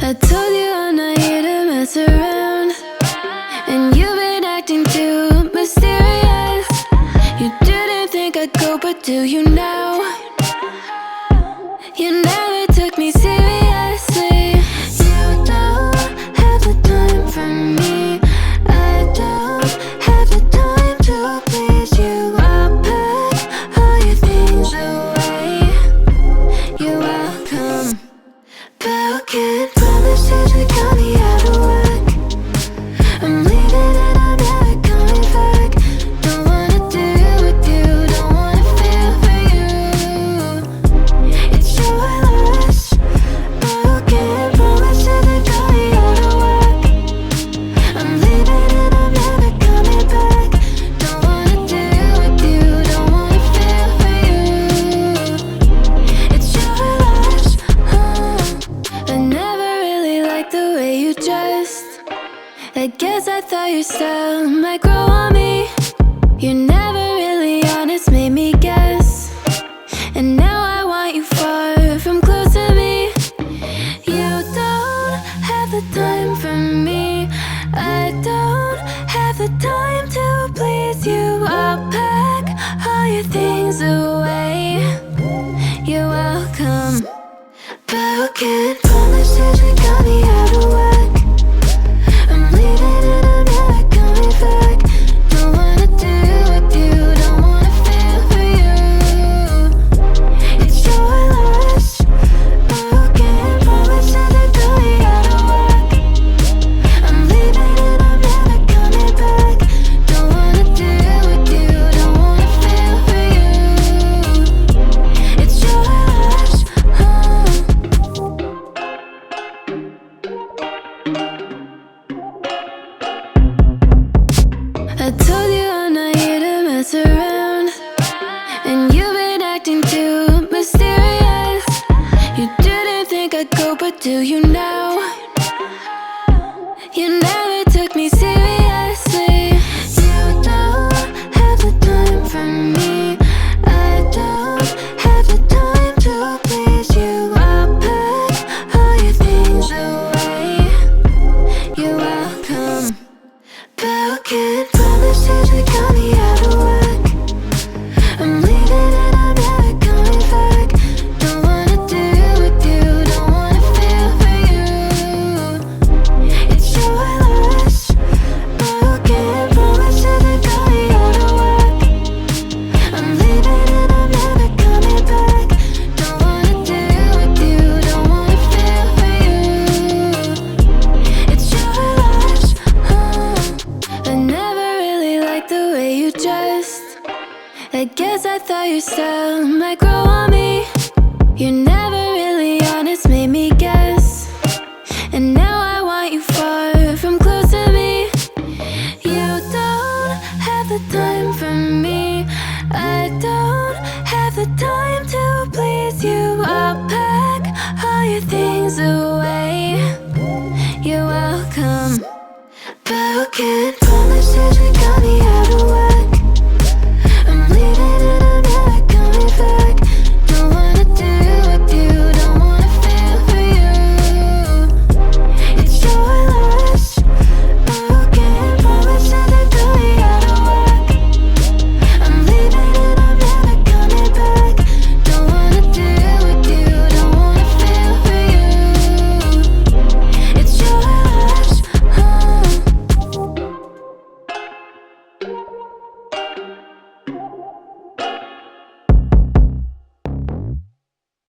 I told you I'm not here to mess around, and you've been acting too mysterious. You didn't think I'd go, but do you now? You never took me seriously. You don't have the time for me. I don't have the time to please you. I'll pack all your things away. You're welcome. Broken promises that got me out of whack. I'm leaving and I'm never coming back. Don't wanna deal with you, don't wanna feel for you. It's your loss. Broken promises that got me out of whack. I'm leaving and I'm never coming back. Don't wanna deal with you, don't wanna feel for you. It's your loss. I never really liked the way you dressed. I guess I thought your style might grow on me. You're never really honest, made me guess. And now I want you far from close to me. You don't have the time for me. I don't have the time to please you. I'll pack all your things away. You're welcome. Broken promises that got me out of whack. I'm leaving and I'm never coming back. Don't wanna deal with you, don't wanna feel for you. It's your loss. Broken promises that got me out of whack. I'm leaving and I'm never coming back. Don't wanna deal with you, don't wanna feel for you. It's your loss. I told you I'm not here to mess around, and you've been acting too mysterious. You didn't think I'd go, but do you now? You never took me seriously. You don't have the time for me. I don't have the time to please you. I'll pack all your things away. You're welcome. Broken promises that got me out of whack. I'm leaving and I'm never coming back. Don't wanna deal with you, don't wanna feel for you. It's your loss. Broken promises that got me out of whack. I'm leaving and I'm never coming back. Don't wanna deal with you, don't wanna feel for you. It's your loss. I never really liked the way you dressed. I guess I thought your style might grow on me. You never